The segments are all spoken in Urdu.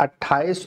28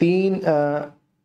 3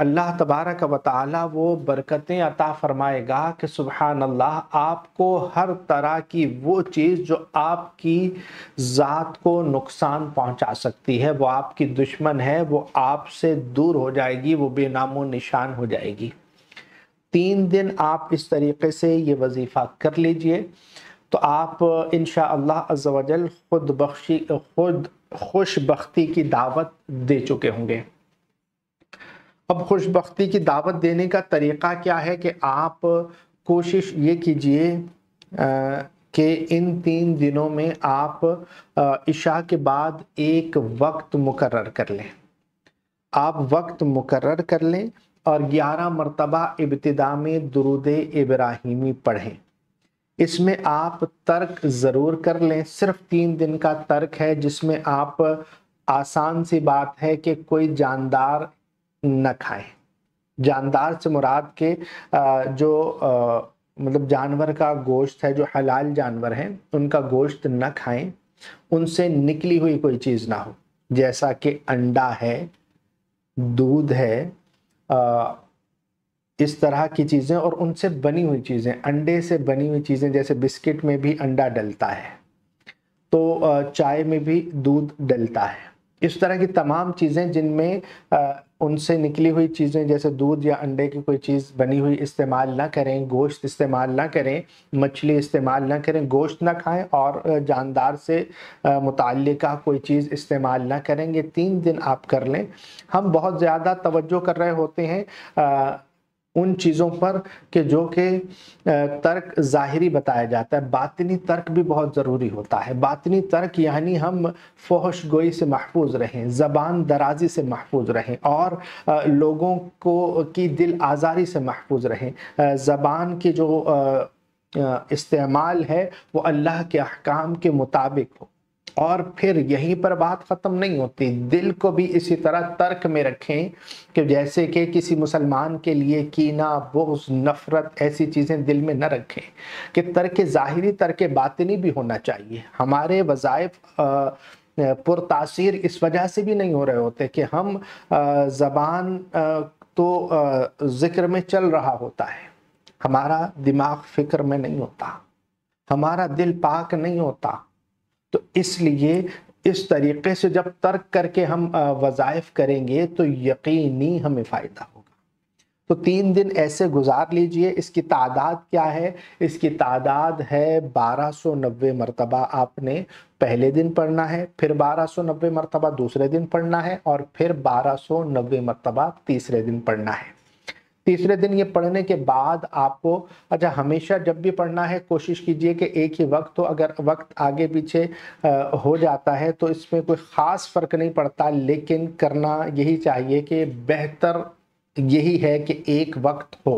اللہ تبارک و تعالی وہ برکتیں عطا فرمائے گا کہ سبحان اللہ آپ کو ہر طرح کی وہ چیز جو آپ کی ذات کو نقصان پہنچا سکتی ہے، وہ آپ کی دشمن ہے، وہ آپ سے دور ہو جائے گی، وہ بے نام و نشان ہو جائے گی۔ 3 دن آپ اس طریقے سے یہ وظیفہ کر لیجئے تو آپ انشاءاللہ عز و جل خود خوش بختی کی دعوت دے چکے ہوں گے۔ اب خوش بختی کی دعوت دینے کا طریقہ کیا ہے کہ آپ کوشش یہ کیجئے کہ ان 3 دنوں میں آپ عشاء کے بعد ایک وقت مقرر کر لیں۔ آپ وقت مقرر کر لیں اور 11 مرتبہ ابتدا میں درود ابراہیمی پڑھیں۔ اس میں آپ ترک ضرور کر لیں، صرف 3 دن کا ترک ہے جس میں آپ آسان سی بات ہے کہ کوئی جاندار نہ کھائیں۔ جاندار سے مراد کہ جو مطلب جانور کا گوشت ہے، جو حلال جانور ہیں ان کا گوشت نہ کھائیں، ان سے نکلی ہوئی کوئی چیز نہ ہو، جیسا کہ انڈا ہے، دودھ ہے، اس طرح کی چیزیں، اور ان سے بنی ہوئی چیزیں، انڈے سے بنی ہوئی چیزیں، جیسے بسکٹ میں بھی انڈا ڈلتا ہے تو چائے میں بھی دودھ ڈلتا ہے۔ اس طرح کی تمام چیزیں جن میں ان سے نکلی ہوئی چیزیں جیسے دودھ یا انڈے کی کوئی چیز بنی ہوئی استعمال نہ کریں، گوشت استعمال نہ کریں، مچھلی استعمال نہ کریں، گوشت نہ کھائیں اور جاندار سے متعلقہ کوئی چیز استعمال نہ کریں گے۔ 3 دن آپ کر لیں۔ ہم بہت زیادہ توجہ کر رہے ہوتے ہیں ان چیزوں پر کہ جو کہ ترک ظاہری بتایا جاتا ہے، باطنی ترک بھی بہت ضروری ہوتا ہے۔ باطنی ترک یعنی ہم فحش گوئی سے محفوظ رہیں، زبان درازی سے محفوظ رہیں اور لوگوں کی دل آزاری سے محفوظ رہیں۔ زبان کی جو استعمال ہے وہ اللہ کے احکام کے مطابق ہو، اور پھر یہیں پر بات ختم نہیں ہوتی، دل کو بھی اسی طرح ترک میں رکھیں کہ جیسے کہ کسی مسلمان کے لیے کینہ، بغض، نفرت ایسی چیزیں دل میں نہ رکھیں، کہ ترک ظاہری ترک باطنی بھی ہونا چاہیے۔ ہمارے وظائف پر تاثیر اس وجہ سے بھی نہیں ہو رہے ہوتے کہ ہم زبان تو ذکر میں چل رہا ہوتا ہے، ہمارا دماغ فکر میں نہیں ہوتا، ہمارا دل پاک نہیں ہوتا، تو اس لیے اس طریقے سے جب ترک کر کے ہم وظائف کریں گے تو یقینی ہمیں فائدہ ہوگا۔ تو 3 دن ایسے گزار لیجئے۔ اس کی تعداد کیا ہے؟ اس کی تعداد ہے 1290 مرتبہ آپ نے پہلے دن پڑھنا ہے، پھر 1290 مرتبہ دوسرے دن پڑھنا ہے، اور پھر 1290 مرتبہ تیسرے دن پڑھنا ہے۔ تیسرے دن یہ پڑھنے کے بعد آپ کو ہمیشہ جب بھی پڑھنا ہے کوشش کیجئے کہ ایک ہی وقت ہو۔ اگر وقت آگے پیچھے ہو جاتا ہے تو اس میں کوئی خاص فرق نہیں پڑتا، لیکن کرنا یہی چاہیے کہ بہتر یہی ہے کہ ایک وقت ہو۔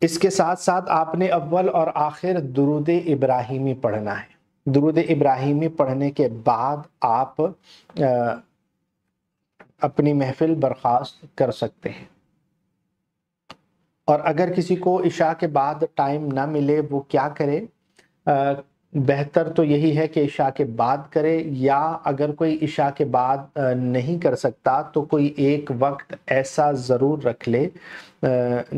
اس کے ساتھ ساتھ آپ نے اول اور آخر درود ابراہیمی پڑھنا ہے۔ درود ابراہیمی پڑھنے کے بعد آپ اپنی محفل برخاست کر سکتے ہیں۔ اور اگر کسی کو عشاء کے بعد ٹائم نہ ملے وہ کیا کرے؟ بہتر تو یہی ہے کہ عشاء کے بعد کرے، یا اگر کوئی عشاء کے بعد نہیں کر سکتا تو کوئی ایک وقت ایسا ضرور رکھ لے،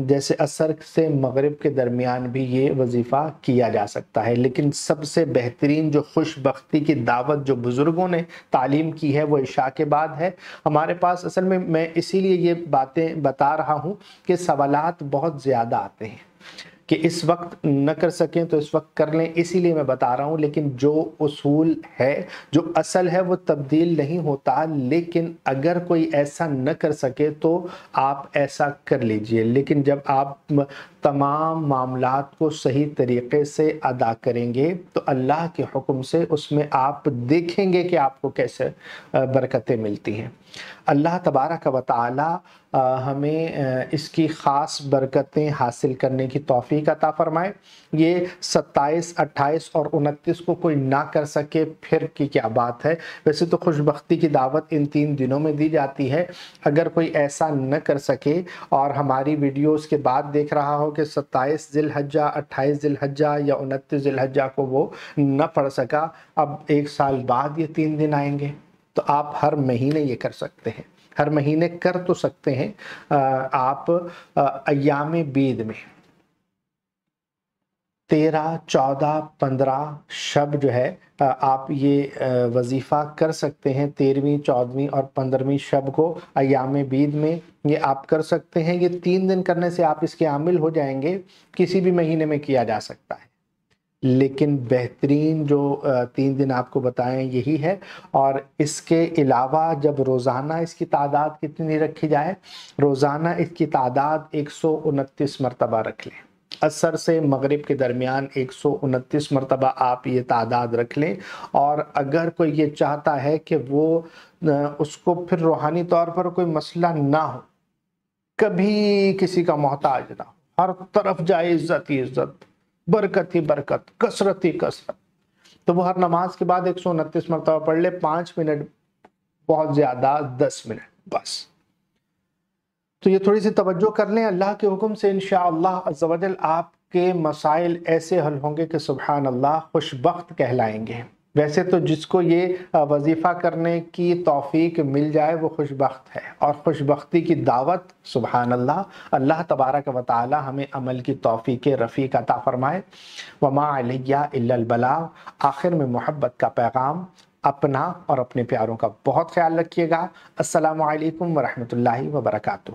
جیسے عصر سے مغرب کے درمیان بھی یہ وظیفہ کیا جا سکتا ہے۔ لیکن سب سے بہترین جو خوش بختی کی دعوت جو بزرگوں نے تعلیم کی ہے وہ عشاء کے بعد ہے۔ ہمارے پاس اصل میں اسی لیے یہ باتیں بتا رہا ہوں کہ سوالات بہت زیادہ آتے ہیں کہ اس وقت نہ کر سکیں تو اس وقت کر لیں، اسی لیے میں بتا رہا ہوں۔ لیکن جو اصول ہے، جو اصل ہے وہ تبدیل نہیں ہوتا، لیکن اگر کوئی ایسا نہ کر سکے تو آپ ایسا کر لیجئے۔ لیکن جب آپ تمام معاملات کو صحیح طریقے سے ادا کریں گے تو اللہ کے حکم سے اس میں آپ دیکھیں گے کہ آپ کو کیسے برکتیں ملتی ہیں۔ اللہ تبارک و تعالی ہمیں اس کی خاص برکتیں حاصل کرنے کی توفیق عطا فرمائے۔ یہ 27، 28 اور 29 کو کوئی نہ کر سکے پھر کی کیا بات ہے؟ ویسے تو خوش بختی کی دعوت ان 3 دنوں میں دی جاتی ہے۔ اگر کوئی ایسا نہ کر سکے اور ہماری ویڈیوز کے بعد دیکھ رہا ہو کہ 27 ذی الحجہ، 28 ذی الحجہ یا 29 ذی الحجہ کو وہ نہ پڑھ سکا، اب 1 سال بعد یہ 3 دن آئیں گے، تو آپ ہر مہینے یہ کر سکتے ہیں۔ ہر مہینے کر تو سکتے ہیں آپ ایام بید میں 13، 14، 15 شب جو ہے آپ یہ وظیفہ کر سکتے ہیں۔ 13ویں، 14ویں اور 15ویں شب کو ایام بید میں یہ آپ کر سکتے ہیں۔ یہ 3 دن کرنے سے آپ اس کے عامل ہو جائیں گے۔ کسی بھی مہینے میں کیا جا سکتا ہے، لیکن بہترین جو 3 دن آپ کو بتائیں یہی ہے۔ اور اس کے علاوہ جب روزانہ اس کی تعداد کتنی رکھی جائے، روزانہ اس کی تعداد 129 مرتبہ رکھ لیں۔ عصر سے مغرب کے درمیان 129 مرتبہ آپ یہ تعداد رکھ لیں۔ اور اگر کوئی یہ چاہتا ہے کہ وہ اس کو پھر روحانی طور پر کوئی مسئلہ نہ ہو، کبھی کسی کا محتاج نہ ہو، ہر طرف جائے عزت ہی عزت، برکت ہی برکت، کثرت ہی کثرت، تو وہ ہر نماز کے بعد 129 مرتبہ پڑھ لے۔ 5 منٹ بہت زیادہ، 10 منٹ بس۔ تو یہ تھوڑی سی توجہ کر لیں، اللہ کے حکم سے انشاءاللہ عز و جل آپ کے مسائل ایسے حل ہوں گے کہ سبحان اللہ خوش بخت کہلائیں گے۔ ویسے تو جس کو یہ وظیفہ کرنے کی توفیق مل جائے وہ خوش بخت ہے، اور خوش بختی کی دعوت سبحان اللہ، اللہ تبارک و تعالی ہمیں عمل کی توفیق رفیق عطا فرمائے۔ وما علیہ الا البلاغ۔ آخر میں محبت کا پیغام، اپنا اور اپنے پیاروں کا بہت خیال رکھیے گا۔ السلام علیکم ورحمۃ اللہ وبرکاتہ۔